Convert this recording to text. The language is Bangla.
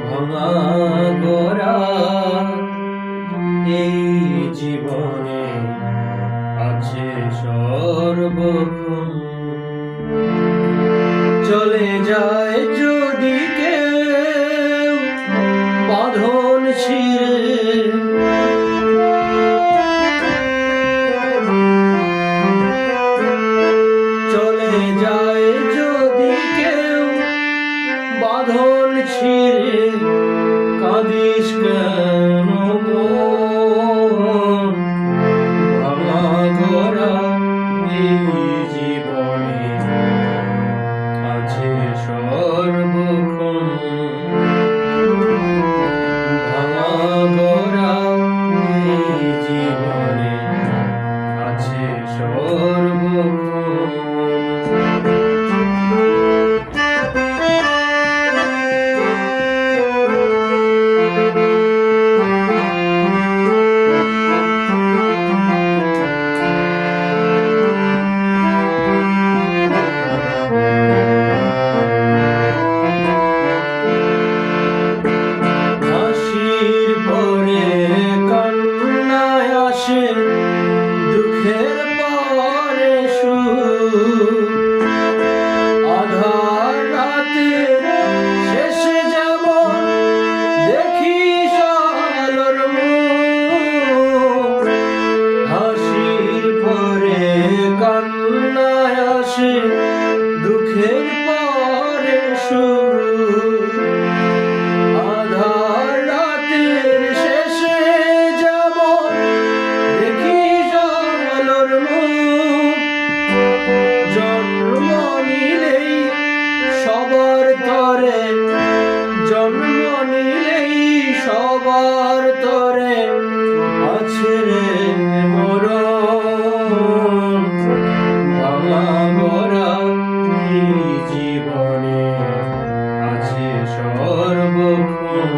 ভাঙা গড়া এই জীবনে আছে সর্বক্ষণ। চলে যায় যদি কেউ বাঁধন ছিঁড়ে, চলে যায় যদি কেউ বাঁধন ছিঁড়ে, কাঁদিস কেন মন? ভাঙা গড়া এই জীবনে আছে সর্বক্ষণ। ভাঙা গড়া এই জীবনে আছে সর্বক্ষণ। দুঃখের পরে সুখ, আধার রাতে শেষে যেমন দেখিস আলোর মুখ। হাসির পরে কান্নায় আসে দুঃখের পরে সুখ, আধার রাতের শেষে যেমন দেখিস আলোর মুখ। জন্ম নিলেই সবার তরে, জন্ম নিলেই সবার তরে আছে রে মরণ। ভাঙা গড়া এই জীবনে আছে সর্বক্ষণ।